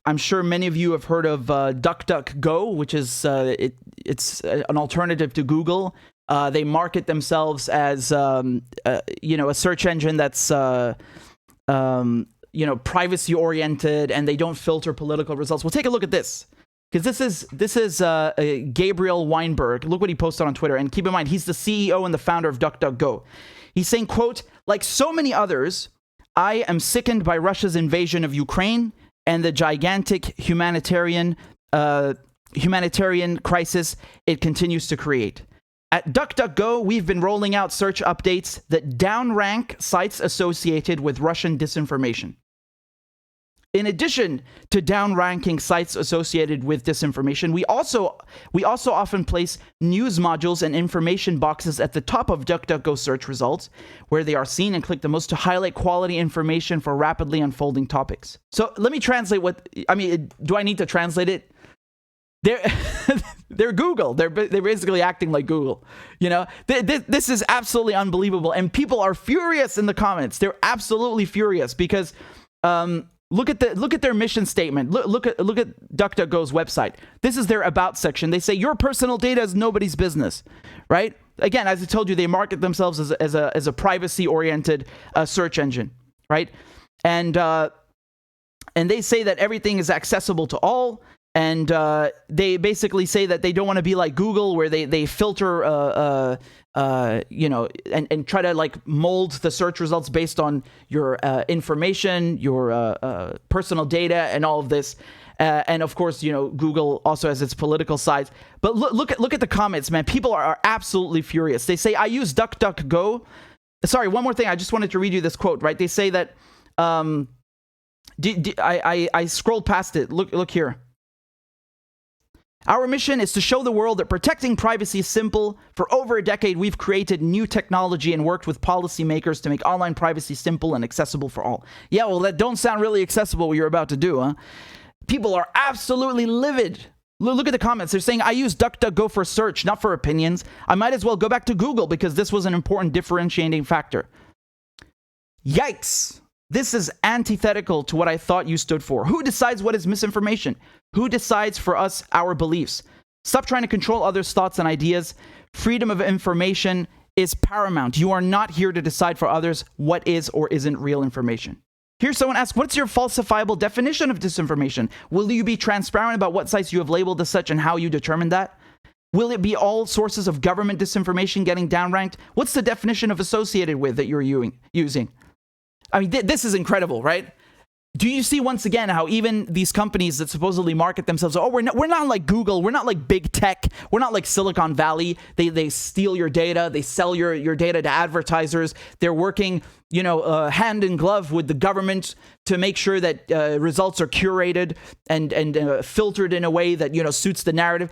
I'm sure many of you have heard of DuckDuckGo, which is it's an alternative to Google. They market themselves as a search engine that's privacy oriented, and they don't filter political results. Well, take a look at this, because this is Gabriel Weinberg. Look what he posted on Twitter, and keep in mind he's the CEO and the founder of DuckDuckGo. He's saying, quote, "Like so many others, I am sickened by Russia's invasion of Ukraine and the gigantic humanitarian crisis it continues to create. At DuckDuckGo, we've been rolling out search updates that downrank sites associated with Russian disinformation. In addition to downranking sites associated with disinformation, we also often place news modules and information boxes at the top of DuckDuckGo search results, where they are seen and clicked the most to highlight quality information for rapidly unfolding topics." So let me translate do I need to translate it? They're Google. They're basically acting like Google. This is absolutely unbelievable, and people are furious in the comments. They're absolutely furious because look at their mission statement. Look at DuckDuckGo's website. This is their about section. They say your personal data is nobody's business, right? Again, as I told you, they market themselves as a privacy oriented search engine, right? And they say that everything is accessible to all. And they basically say that they don't want to be like Google, where they filter, and try to like mold the search results based on your information, your personal data, and all of this. And of course, Google also has its political sides. But look at the comments, man. People are absolutely furious. They say, "I use DuckDuckGo." Sorry, one more thing. I just wanted to read you this quote. Right? They say that. I scrolled past it. Look here. "Our mission is to show the world that protecting privacy is simple. For over a decade, we've created new technology and worked with policymakers to make online privacy simple and accessible for all." Yeah, well, that don't sound really accessible what you're about to do, huh? People are absolutely livid. Look at the comments. They're saying, "I use DuckDuckGo for search, not for opinions. I might as well go back to Google because this was an important differentiating factor." Yikes. This is antithetical to what I thought you stood for. Who decides what is misinformation? Who decides for us our beliefs? Stop trying to control others' thoughts and ideas. Freedom of information is paramount. You are not here to decide for others what is or isn't real information. Here's someone ask, "What's your falsifiable definition of disinformation? Will you be transparent about what sites you have labeled as such and how you determine that? Will it be all sources of government disinformation getting downranked? What's the definition of associated with that you're using?" I mean, this is incredible, right? Do you see once again how even these companies that supposedly market themselves, oh, we're not like Google, we're not like big tech, we're not like Silicon Valley. They steal your data, they sell your data to advertisers. They're working, hand in glove with the government to make sure that results are curated and filtered in a way that suits the narrative.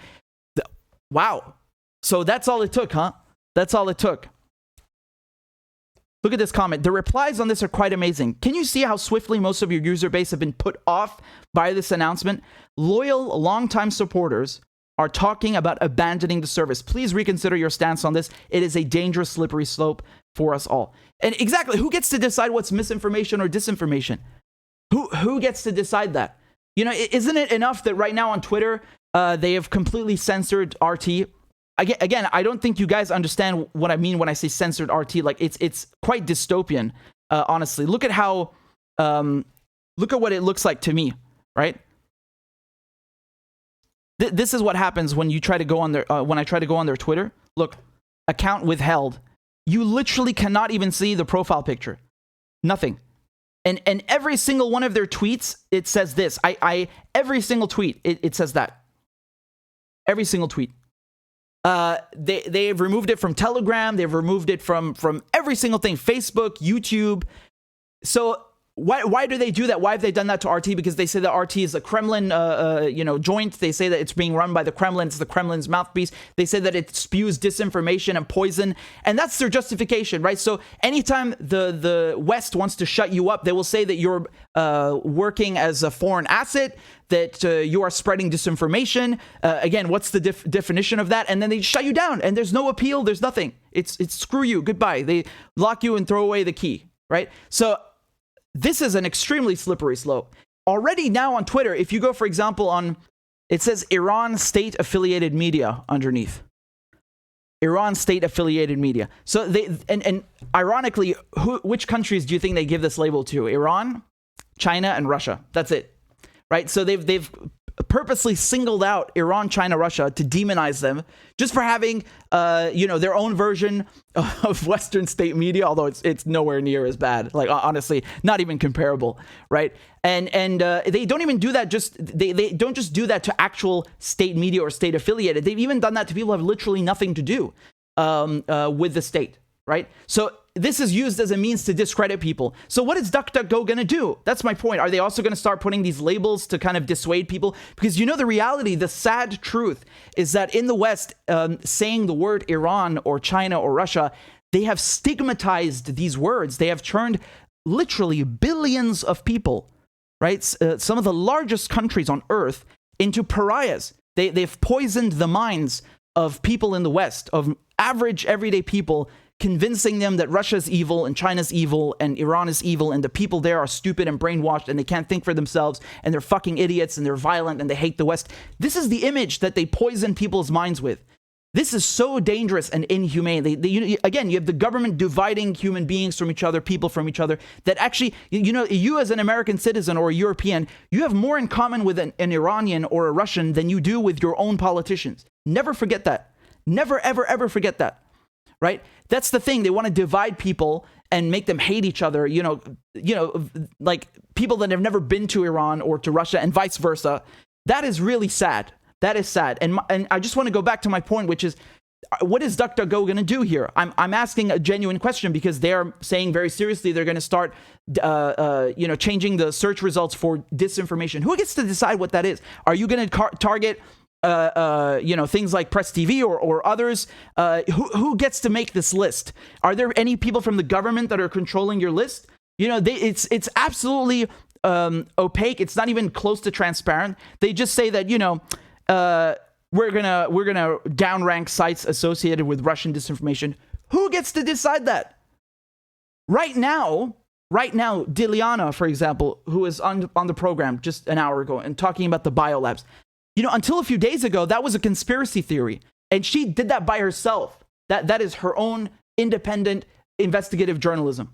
Wow. So that's all it took, huh? That's all it took. Look at this comment. "The replies on this are quite amazing. Can you see how swiftly most of your user base have been put off by this announcement? Loyal, longtime supporters are talking about abandoning the service. Please reconsider your stance on this. It is a dangerous, slippery slope for us all." And exactly, who gets to decide what's misinformation or disinformation? Who gets to decide that? Isn't it enough that right now on Twitter, they have completely censored RT? Again, I don't think you guys understand what I mean when I say censored RT. Like, it's quite dystopian, honestly. Look at how, look at what it looks like to me, right? This is what happens when you try to go on their, when I try to go on their Twitter. Look, account withheld. You literally cannot even see the profile picture. Nothing. And every single one of their tweets, it says this. Every single tweet, it says that. Every single tweet. They've removed it from Telegram. They've removed it from every single thing. Facebook, YouTube. So why do they do that? Why have they done that to RT? Because they say that RT is a Kremlin, joint. They say that it's being run by the Kremlin. It's the Kremlin's mouthpiece. They say that it spews disinformation and poison. And that's their justification, right? So anytime the West wants to shut you up, they will say that you're working as a foreign asset, that you are spreading disinformation. Again, what's the definition of that? And then they shut you down, and there's no appeal. There's nothing. It's screw you. Goodbye. They lock you and throw away the key, right? So this is an extremely slippery slope. already now on Twitter, if you go, for example, it says Iran state-affiliated media underneath. Iran state-affiliated media. So and ironically, which countries do you think they give this label to? Iran, China, and Russia. That's it, right? So they've purposely singled out Iran, China, Russia to demonize them just for having, their own version of Western state media, although it's nowhere near as bad. Like, honestly, not even comparable, right? And they don't even do that. They don't just do that to actual state media or state affiliated. They've even done that to people who have literally nothing to do with the state, right? So this is used as a means to discredit people. So what is DuckDuckGo going to do? That's my point. Are they also going to start putting these labels to kind of dissuade people? Because the reality, the sad truth is that in the West, saying the word Iran or China or Russia, they have stigmatized these words. They have turned literally billions of people, right? Some of the largest countries on earth into pariahs. They've poisoned the minds of people in the West, of average everyday people, convincing them that Russia's evil and China's evil and Iran is evil and the people there are stupid and brainwashed and they can't think for themselves and they're fucking idiots and they're violent and they hate the West. This is the image that they poison people's minds with. This is so dangerous and inhumane. Again, you have the government dividing human beings from each other, people from each other, that actually, you as an American citizen or a European, you have more in common with an Iranian or a Russian than you do with your own politicians. Never forget that. Never, ever, ever forget that. Right? That's the thing. They want to divide people and make them hate each other, like people that have never been to Iran or to Russia and vice versa. That is really sad. That is sad. And I just want to go back to my point, which is, what is DuckDuckGo going to do here? I'm asking a genuine question because they are saying very seriously they're going to start, changing the search results for disinformation. Who gets to decide what that is? Are you going to target things like Press TV or others? Who gets to make this list? Are there any people from the government that are controlling your list? It's absolutely opaque. It's not even close to transparent. They just say that we're gonna downrank sites associated with Russian disinformation. Who gets to decide that? Right now, Diliana, for example, who was on the program just an hour ago and talking about the biolabs. Until a few days ago, that was a conspiracy theory. And she did that by herself. That is her own independent investigative journalism.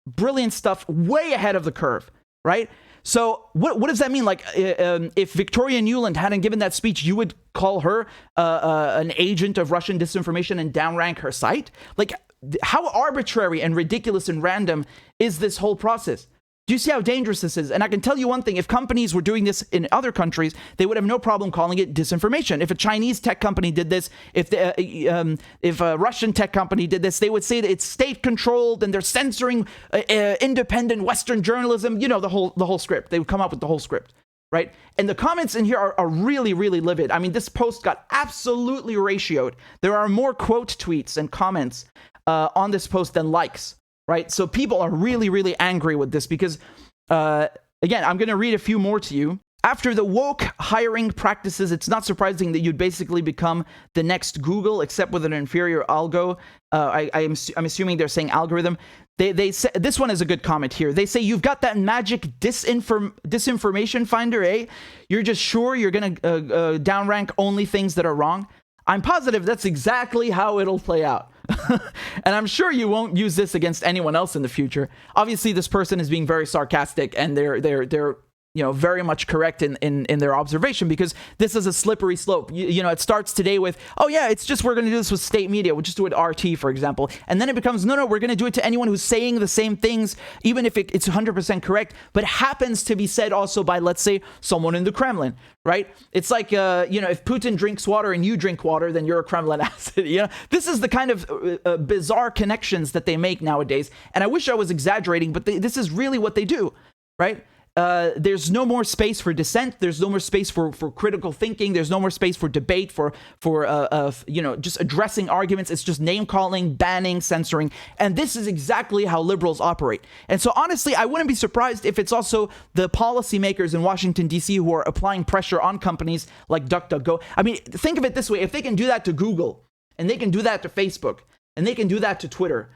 Brilliant stuff, way ahead of the curve, right? So what does that mean? Like, if Victoria Nuland hadn't given that speech, you would call her an agent of Russian disinformation and downrank her site? Like, how arbitrary and ridiculous and random is this whole process? Do you see how dangerous this is? And I can tell you one thing. If companies were doing this in other countries, they would have no problem calling it disinformation. If a Chinese tech company did this, if a Russian tech company did this, they would say that it's state-controlled and they're censoring independent Western journalism. The whole script. They would come up with the whole script, right? And the comments in here are really, really livid. I mean, this post got absolutely ratioed. There are more quote tweets and comments on this post than likes. Right? So people are really, really angry with this because, again, I'm going to read a few more to you. After the woke hiring practices, it's not surprising that you'd basically become the next Google, except with an inferior algo. I'm assuming they're saying algorithm. They say, this one is a good comment here. They say, you've got that magic disinformation finder, eh? You're just sure you're going to downrank only things that are wrong? I'm positive that's exactly how it'll play out. And I'm sure you won't use this against anyone else in the future. Obviously, this person is being very sarcastic, and they're very much correct in their observation, because this is a slippery slope. It starts today with, oh yeah, it's just we're going to do this with state media. We'll just do it RT, for example. And then it becomes, no, we're going to do it to anyone who's saying the same things, even if it's 100% correct, but happens to be said also by, let's say, someone in the Kremlin, right? It's like, if Putin drinks water and you drink water, then you're a Kremlin asset. This is the kind of bizarre connections that they make nowadays. And I wish I was exaggerating, but this is really what they do, right? There's no more space for dissent. There's no more space for critical thinking. There's no more space for debate, for just addressing arguments. It's just name calling, banning, censoring. And this is exactly how liberals operate. And so honestly, I wouldn't be surprised if it's also the policymakers in Washington, D.C. who are applying pressure on companies like DuckDuckGo. I mean, think of it this way. If they can do that to Google, and they can do that to Facebook, and they can do that to Twitter,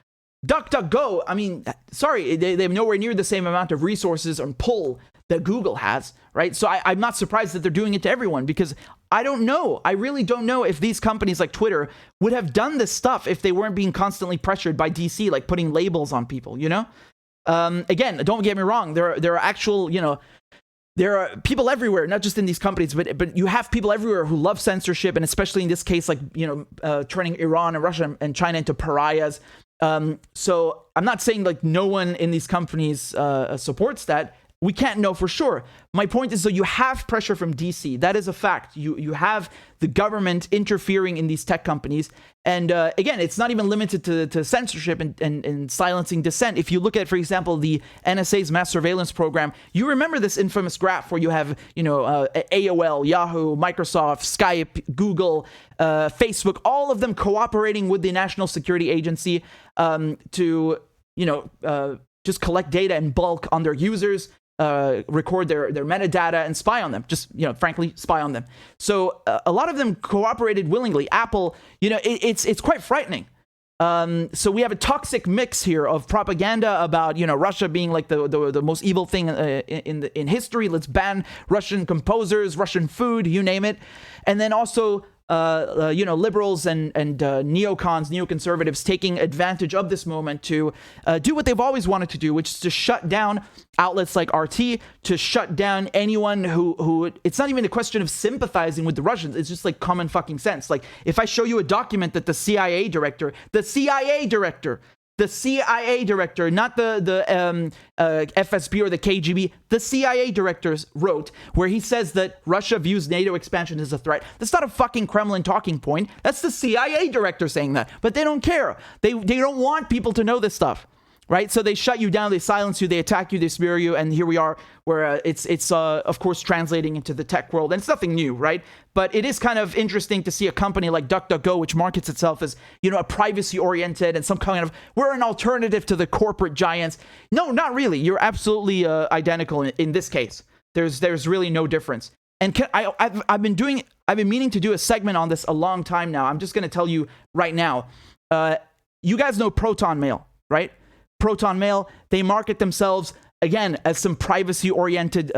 DuckDuckGo, I mean, sorry, they have nowhere near the same amount of resources and pull that Google has, right? So I'm not surprised that they're doing it to everyone, because I don't know. I really don't know if these companies like Twitter would have done this stuff if they weren't being constantly pressured by DC, like putting labels on people, you know? Again, don't get me wrong. There are actual, you know, there are people everywhere, not just in these companies, but you have people everywhere who love censorship, and especially in this case, like, you know, turning Iran and Russia and China into pariahs. So I'm not saying like no one in these companies supports that. We can't know for sure. My point is, so you have pressure from DC. That is a fact. You have the government interfering in these tech companies. And again, it's not even limited to censorship and silencing dissent. If you look at, for example, the NSA's mass surveillance program, you remember this infamous graph where you have, you know, AOL, Yahoo, Microsoft, Skype, Google, Facebook, all of them cooperating with the National Security Agency to, you know, just collect data in bulk on their users, record their metadata and spy on them, just, you know, frankly, spy on them. So a lot of them cooperated willingly. Apple, you know, it's quite frightening. So we have a toxic mix here of propaganda about, you know, Russia being like the most evil thing in history. Let's ban Russian composers, Russian food, you name it. And then also, you know, liberals and neocons, neoconservatives taking advantage of this moment to do what they've always wanted to do, which is to shut down outlets like RT, to shut down anyone who it's not even a question of sympathizing with the Russians. It's just like common fucking sense. Like, if I show you a document that the CIA director, not the FSB or the KGB, the CIA director wrote, where he says that Russia views NATO expansion as a threat. That's not a fucking Kremlin talking point. That's the CIA director saying that. But they don't care. They don't want people to know this stuff, right? So they shut you down, they silence you, they attack you, they smear you, and here we are, where it's of course translating into the tech world, and it's nothing new, right? But it is kind of interesting to see a company like DuckDuckGo, which markets itself as, you know, a privacy-oriented and some kind of, we're an alternative to the corporate giants. No, not really. You're absolutely identical in this case. There's really no difference. And I've been meaning to do a segment on this a long time now. I'm just going to tell you right now. You guys know Proton Mail, right? Proton Mail, they market themselves, again, as some privacy-oriented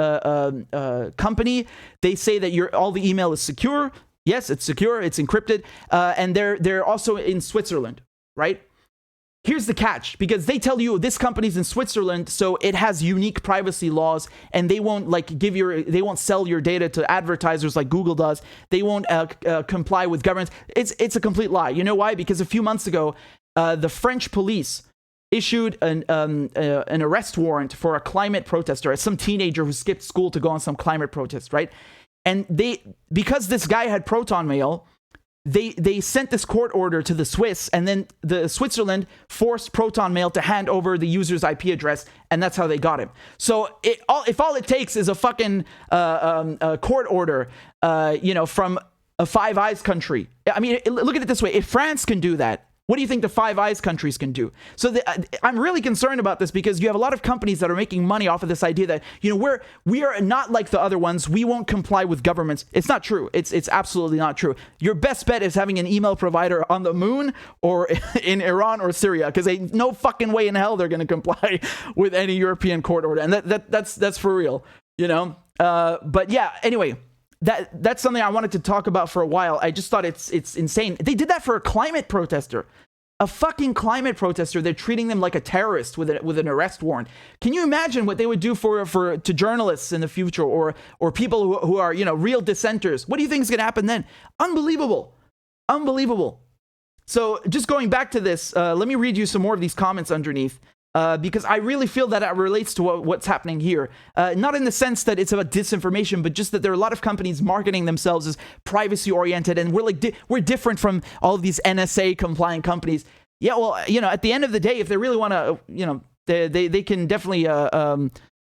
company. They say that all the email is secure. Yes, it's secure, it's encrypted, and they're also in Switzerland, right? Here's the catch, because they tell you this company's in Switzerland, so it has unique privacy laws, and they won't they won't sell your data to advertisers like Google does. They won't comply with governments. It's a complete lie. You know why? Because a few months ago, the French police issued an arrest warrant for a climate protester, some teenager who skipped school to go on some climate protest, right? And because this guy had Proton Mail, they sent this court order to the Swiss, and then the Switzerland forced Proton Mail to hand over the user's IP address, and that's how they got him. So if all it takes is a fucking court order, you know, from a Five Eyes country. I mean, look at it this way: if France can do that, what do you think the Five Eyes countries can do? So I'm really concerned about this, because you have a lot of companies that are making money off of this idea that, you know, we are not like the other ones. We won't comply with governments. It's not true. It's absolutely not true. Your best bet is having an email provider on the moon or in Iran or Syria, because ain't no fucking way in hell they're going to comply with any European court order. And that's for real, you know? But yeah, anyway. That's something I wanted to talk about for a while. I just thought it's insane. They did that for a climate protester. A fucking climate protester. They're treating them like a terrorist with an arrest warrant. Can you imagine what they would do to journalists in the future, or people who are, you know, real dissenters? What do you think is going to happen then? Unbelievable. So just going back to this, let me read you some more of these comments underneath. Because I really feel that it relates to what's happening here. Not in the sense that it's about disinformation, but just that there are a lot of companies marketing themselves as privacy-oriented, and we're different from all of these NSA-compliant companies. Yeah, well, you know, at the end of the day, if they really want to, you know, they can definitely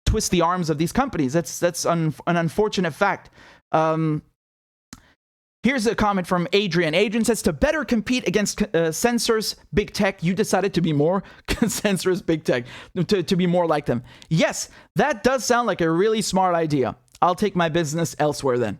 twist the arms of these companies. That's an unfortunate fact. Here's a comment from Adrian. Adrian says, to better compete against censors, big tech, you decided to be more censors, big tech, to be more like them. Yes, that does sound like a really smart idea. I'll take my business elsewhere then.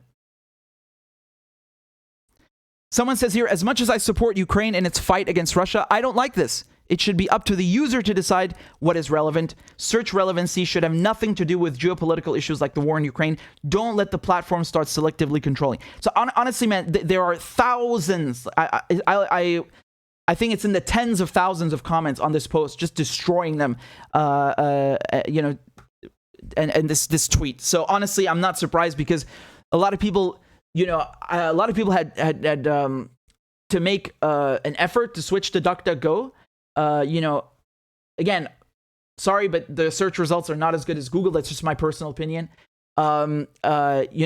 Someone says here, as much as I support Ukraine in its fight against Russia, I don't like this. It should be up to the user to decide what is relevant. Search relevancy should have nothing to do with geopolitical issues like the war in Ukraine. Don't let the platform start selectively controlling. So honestly, man, there are thousands. I think it's in the tens of thousands of comments on this post, just destroying them. You know, and this tweet. So honestly, I'm not surprised because a lot of people, you know, had to make an effort to switch to DuckDuckGo. You know, again, sorry, but the search results are not as good as Google. That's just my personal opinion. You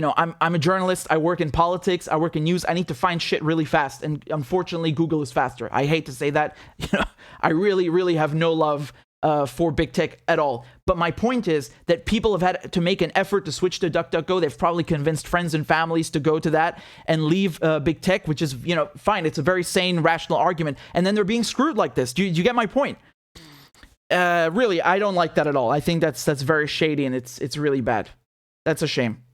know, I'm a journalist. I work in politics. I work in news. I need to find shit really fast. And unfortunately, Google is faster. I hate to say that. You know, I really, really have no love for big tech at all. But my point is that people have had to make an effort to switch to DuckDuckGo. They've probably convinced friends and families to go to that and leave big tech, which is, you know, fine. It's a very sane, rational argument. And then they're being screwed like this. Do you get my point? Really, I don't like that at all. I think that's very shady and it's really bad. That's a shame.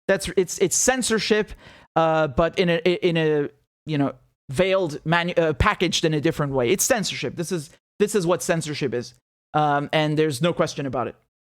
It's censorship, but in a you know, veiled packaged in a different way. It's censorship. This is what censorship is, and there's no question about it.